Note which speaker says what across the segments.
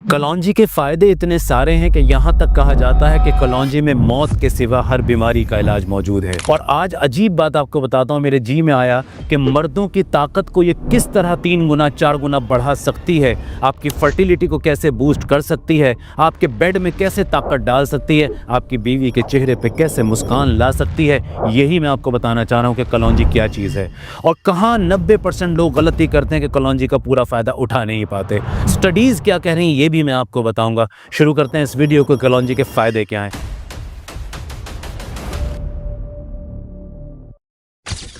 Speaker 1: कलौंजी के फ़ायदे इतने सारे हैं कि यहाँ तक कहा जाता है कि कलौंजी में मौत के सिवा हर बीमारी का इलाज मौजूद है। और आज अजीब बात आपको बताता हूँ, मेरे जी में आया कि मर्दों की ताकत को ये किस तरह 3 गुना 4 गुना बढ़ा सकती है, आपकी फर्टिलिटी को कैसे बूस्ट कर सकती है, आपके बेड में कैसे ताकत डाल सकती है, आपकी बीवी के चेहरे पर कैसे मुस्कान ला सकती है। यही मैं आपको बताना चाह रहा हूँ कि कलौंजी क्या चीज़ है और कहाँ 90% लोग गलती करते हैं कि कलौंजी का पूरा फ़ायदा उठा नहीं पाते। स्टडीज़ क्या कह रही हैं ये भी मैं आपको बताऊंगा। शुरू करते हैं इस वीडियो को, कलौंजी के फायदे क्या हैं।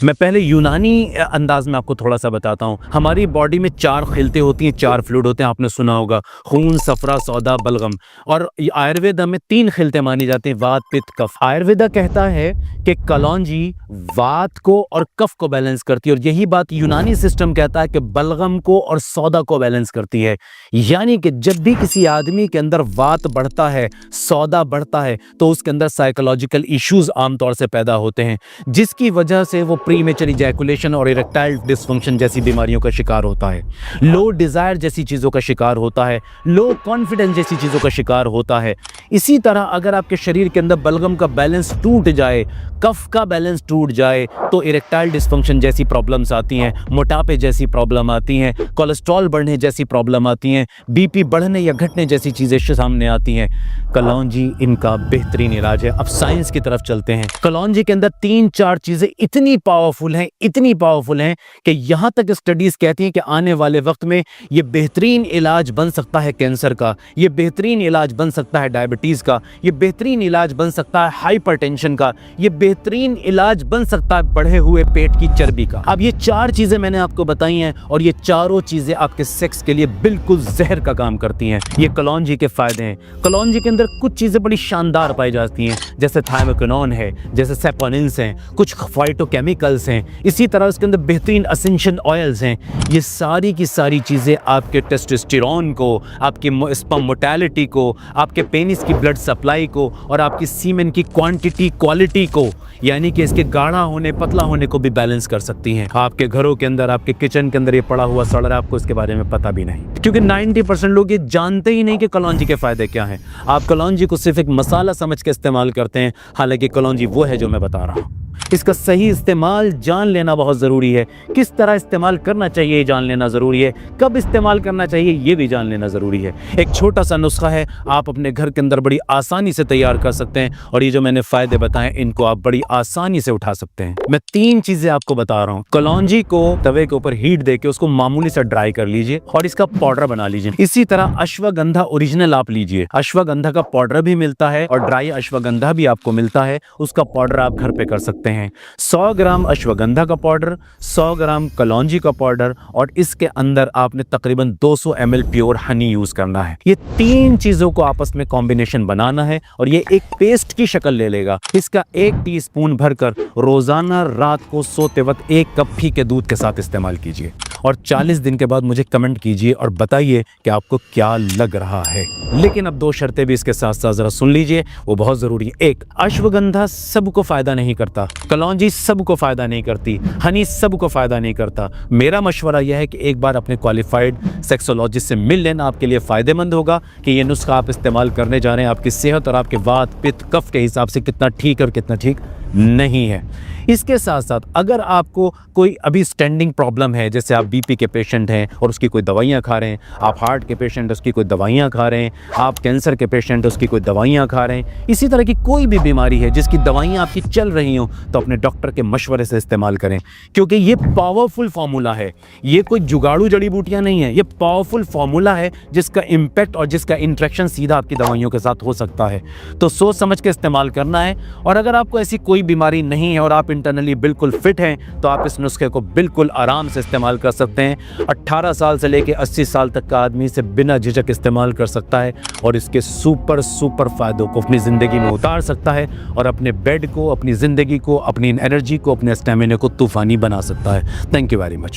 Speaker 1: मैं पहले यूनानी अंदाज में आपको थोड़ा सा बताता हूँ। हमारी बॉडी में 4 खिलते होती हैं, 4 फ्लूइड होते हैं, आपने सुना होगा, खून, सफरा, सौदा, बलगम। और आयुर्वेदा में 3 खिलते मानी जाती हैं, वात, पित्त, कफ। आयुर्वेदा कहता है कि कलौंजी वात को और कफ को बैलेंस करती है, और यही बात यूनानी सिस्टम कहता है कि बलगम को और सौदा को बैलेंस करती है। यानी कि जब भी किसी आदमी के अंदर वात बढ़ता है, सौदा बढ़ता है, तो उसके अंदर साइकोलॉजिकल इश्यूज आमतौर से पैदा होते हैं, जिसकी वजह से वो प्रीमेचर इजैकुलेशन और इरेक्टाइल डिस्फंक्शन जैसी बीमारियों का शिकार होता है, लो डिजायर जैसी चीज़ों का शिकार होता है, लो कॉन्फिडेंस जैसी चीज़ों का शिकार होता है। इसी तरह अगर आपके शरीर के अंदर बलगम का बैलेंस टूट जाए, कफ का बैलेंस टूट जाए, तो इरेक्टाइल डिस्फंक्शन जैसी प्रॉब्लम्स आती हैं, मोटापे जैसी प्रॉब्लम आती हैं, कोलेस्ट्रॉल बढ़ने जैसी प्रॉब्लम आती हैं, बीपी बढ़ने या घटने जैसी चीज़ें सामने आती हैं। कलौंजी इनका बेहतरीन इलाज है। अब साइंस की तरफ चलते हैं। कलौंजी के अंदर 3-4 चीज़ें इतनी पावरफुल हैं कि यहाँ तक स्टडीज़ कहती हैं कि आने वाले वक्त में ये बेहतरीन इलाज बन सकता है कैंसर का, ये बेहतरीन इलाज बन सकता है डायबिटीज़ का, ये बेहतरीन इलाज बन सकता है हाइपरटेंशन का, ये बेहतरीन इलाज बन सकता है बढ़े हुए पेट की चर्बी का। अब ये 4 चीज़ें मैंने आपको बताई हैं, और ये चारों चीज़ें आपके सेक्स के लिए बिल्कुल जहर का काम करती हैं। ये कलौंजी के फ़ायदे हैं। कलौंजी के अंदर कुछ चीज़ें बड़ी शानदार पाई जाती हैं, जैसे थायमोक्विनोन है, जैसे सेपोनिन्स हैं, कुछ फाइटोकेमिकल्स हैं, इसी तरह उसके अंदर बेहतरीन असेंशियल ऑयल्स हैं। ये सारी की सारी चीज़ें आपके टेस्टोस्टेरोन को, आपकी स्पर्म मोटेलिटी को, आपके पेनिस की ब्लड सप्लाई को, और आपकी सीमेन की क्वांटिटी क्वालिटी को, यानी कि इसके गाढ़ा होने पतला होने को भी बैलेंस कर सकती हैं। आपके घरों के अंदर, आपके किचन के अंदर ये पड़ा हुआ सड़ रहा है, आपको इसके बारे में पता भी नहीं, क्योंकि 90% लोग ये जानते ही नहीं कि कलौंजी के फ़ायदे क्या हैं। आप कलौंजी को सिर्फ एक मसाला समझ के इस्तेमाल करते हैं, हालांकि कलौंजी वो है जो मैं बता रहा हूँ। इसका सही इस्तेमाल जान लेना बहुत ज़रूरी है। किस तरह इस्तेमाल करना चाहिए ये जान लेना ज़रूरी है, कब इस्तेमाल करना चाहिए ये भी जान लेना ज़रूरी है। एक छोटा सा नुस्खा है, आप अपने घर के अंदर बड़ी आसानी से तैयार कर सकते हैं, और ये जो मैंने फ़ायदे बताएं इनको आप बड़ी आसानी से उठा सकते हैं। मैं 3 चीज़ें आपको बता रहा हूँ। कलौंजी को तवे के ऊपर हीट देके उसको मामूली सा ड्राई कर लीजिए और इसका पाउडर बना लीजिए। इसी तरह अश्वगंधा ओरिजिनल आप लीजिए, अश्वगंधा का पाउडर भी मिलता है और ड्राई अश्वगंधा भी आपको मिलता है, उसका पाउडर आप घर पे कर सकते हैं। 100 ग्राम अश्वगंधा का पाउडर, 100 ग्राम कलौंजी का पाउडर, और इसके अंदर आपने तकरीबन 200 ml प्योर हनी यूज करना है। ये 3 चीजों को आपस में कॉम्बिनेशन बनाना है और ये एक पेस्ट की शक्ल ले लेगा। इसका 1 टीस्पून भरकर रोजाना रात को सोते वक्त 1 कप फीके दूध के साथ इस्तेमाल कीजिए, और 40 दिन के बाद मुझे कमेंट कीजिए और बताइए कि आपको क्या लग रहा है। लेकिन अब 2 शर्तें भी इसके साथ साथ जरा सुन लीजिए, वो बहुत जरूरी है। 1, अश्वगंधा सबको फायदा नहीं करता, कलौंजी सबको फायदा नहीं करती, हनी सबको फायदा नहीं करता। मेरा मशवरा यह है कि एक बार अपने क्वालिफाइड सेक्सोलॉजिस्ट से मिल लेना, आपके लिए फायदेमंद होगा कि ये नुस्खा आप इस्तेमाल करने जा रहे हैं आपकी सेहत और आपके वात, पित्त, कफ के हिसाब से कितना ठीक और कितना ठीक नहीं है। इसके साथ साथ अगर आपको कोई अभी स्टैंडिंग प्रॉब्लम है, जैसे आप बीपी के पेशेंट हैं और उसकी कोई दवाइयाँ खा रहे हैं, आप हार्ट के पेशेंट उसकी कोई दवाइयाँ खा रहे हैं, आप कैंसर के पेशेंट उसकी कोई दवाइयाँ खा रहे हैं, इसी तरह की कोई भी बीमारी है जिसकी दवाइयाँ आपकी चल रही हों, तो अपने डॉक्टर के मशवरे से इस्तेमाल करें, क्योंकि ये पावरफुल फार्मूला है। ये कोई जुगाड़ू जड़ी बूटियाँ नहीं है, ये पावरफुल फार्मूला है जिसका इम्पैक्ट और जिसका इंट्रैक्शन सीधा आपकी दवाइयों के साथ हो सकता है। तो सोच समझ के इस्तेमाल करना है। और अगर आपको ऐसी कोई बीमारी नहीं है और आप इंटरनली बिल्कुल फिट हैं, तो आप इस नुस्खे को बिल्कुल आराम से इस्तेमाल कर सकते हैं। 18 साल से लेकर 80 साल तक का आदमी इसे बिना झिझक इस्तेमाल कर सकता है और इसके सुपर फायदों को अपनी ज़िंदगी में उतार सकता है, और अपने बेड को, अपनी ज़िंदगी को, अपनी एनर्जी को, अपने स्टेमिना को तूफ़ानी बना सकता है। Thank you very much.